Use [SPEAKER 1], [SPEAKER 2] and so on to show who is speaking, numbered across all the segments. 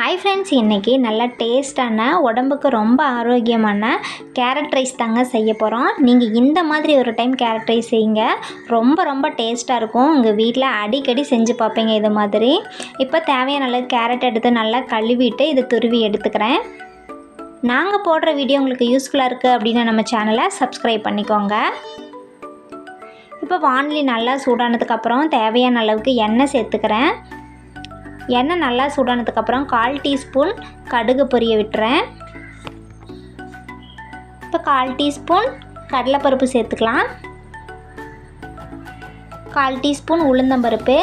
[SPEAKER 1] Hi friends, இன்றைக்கி நல்லா டேஸ்டான உடம்புக்கு ரொம்ப ஆரோக்கியமான கேரட் ரைஸ் தாங்க செய்ய போகிறோம். நீங்கள் இந்த மாதிரி ஒரு டைம் கேரட் ரைஸ் செய்யுங்க, ரொம்ப டேஸ்ட்டாக இருக்கும். உங்கள் வீட்டில் அடிக்கடி செஞ்சு பார்ப்பீங்க இது மாதிரி. இப்போ தேவையான அளவு கேரட் எடுத்து நல்லா கழுவிட்டு இது துருவி எடுத்துக்கிறேன். நாங்கள் போடுற வீடியோ உங்களுக்கு யூஸ்ஃபுல்லாக இருக்குது அப்படின்னா நம்ம சேனலை சப்ஸ்கிரைப் பண்ணிக்கோங்க. இப்போ வானொலி நல்லா சூடானதுக்கப்புறம் தேவையான அளவுக்கு எண்ணெய் சேர்த்துக்கிறேன். எண்ணெய் நல்லா சூடானதுக்கப்புறம் 1/4 டீஸ்பூன் கடுகு பொரிய விட்டுறேன். இப்போ 1/4 டீஸ்பூன் கடலைப்பருப்பு சேர்த்துக்கலாம். 1/4 டீஸ்பூன் உளுந்தம்பருப்பு.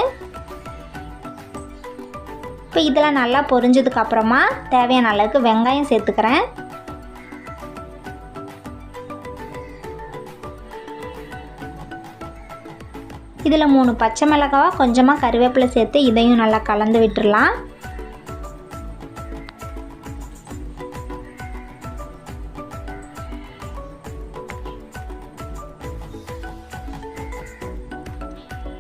[SPEAKER 1] இப்போ இதெல்லாம் நல்லா பொரிஞ்சதுக்கப்புறமா தேவையான அளவுக்கு வெங்காயம் சேர்த்துக்கிறேன். இதில் 3 பச்சை மிளகாய், கொஞ்சமாக கருவேப்பிலை சேர்த்து இதையும் நல்லா கலந்து விட்டுடலாம்.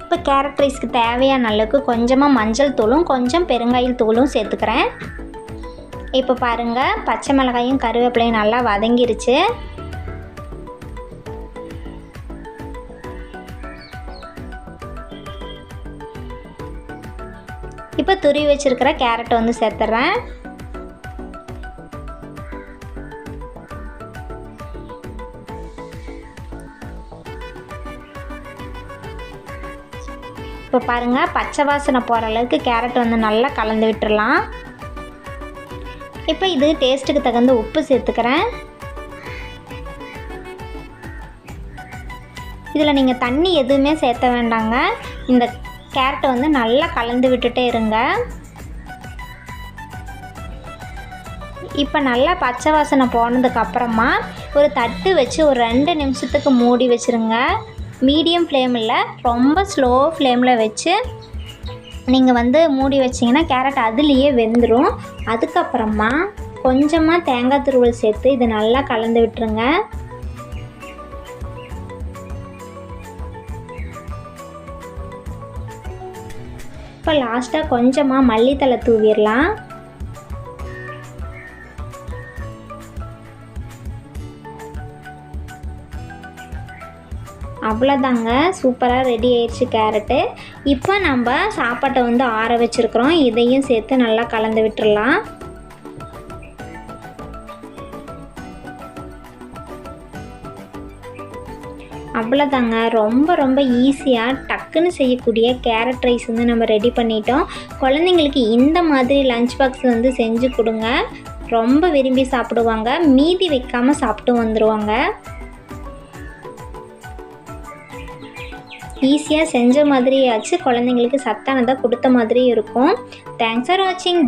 [SPEAKER 1] இப்போ கேரட் ரைஸ்க்கு தேவையான அளவுக்கு கொஞ்சமாக மஞ்சள் தூளும் கொஞ்சம் பெருங்காய தூளும் சேர்த்துக்கிறேன். இப்போ பாருங்கள், பச்சை மிளகாயும் கருவேப்பிலையும் நல்லா வதங்கிருச்சு. இப்போ துருவி வச்சுருக்கிற கேரட்டை வந்து சேர்த்துட்றேன். இப்போ பாருங்கள், பச்சை வாசனை போகிற அளவுக்கு கேரட் வந்து நல்லா கலந்து விட்டுடலாம். இப்போ இது டேஸ்ட்டுக்கு தகுந்த உப்பு சேர்த்துக்கிறேன். இதில் நீங்கள் தண்ணி எதுவுமே சேர்த்த வேண்டாங்க. இந்த கேரட்டை வந்து நல்லா கலந்து விட்டுட்டே இருங்க. இப்போ நல்லா பச்சை வாசனை போனதுக்கப்புறமா ஒரு தட்டு வச்சு ஒரு 2 நிமிஷத்துக்கு மூடி வச்சுருங்க. மீடியம் ஃப்ளேமில், ரொம்ப ஸ்லோ ஃப்ளேமில் வச்சு நீங்கள் வந்து மூடி வச்சிங்கன்னா கேரட் அதுலேயே வெந்துடும். அதுக்கப்புறமா கொஞ்சமாக தேங்காய் துருவல் சேர்த்து இதை நல்லா கலந்து விட்டுருங்க. இப்போ லாஸ்ட்டாக கொஞ்சமாக மல்லித்தழை தூவிடலாம். அவ்வளோதாங்க, சூப்பராக ரெடி ஆயிடுச்சு கேரட்டு. இப்போ நம்ம சாப்பாட்டை வந்து ஆற வச்சுருக்குறோம், இதையும் சேர்த்து நல்லா கலந்து விட்டுடலாம். அவ்வளோதாங்க, ரொம்ப ஈஸியாக டக்குன்னு செய்யக்கூடிய கேரட் ரைஸ் வந்து நம்ம ரெடி பண்ணிட்டோம். குழந்தைங்களுக்கு இந்த மாதிரி லஞ்ச் பாக்ஸ் வந்து செஞ்சு கொடுங்க, ரொம்ப விரும்பி சாப்பிடுவாங்க. மீதி வைக்காமல் சாப்பிட்டு வந்துடுவாங்க. ஈஸியாக செஞ்ச மாதிரி ஆச்சு, குழந்தைங்களுக்கு சத்தானதாக கொடுத்த மாதிரி இருக்கும். தேங்க்ஸ் ஃபார் வாட்சிங்.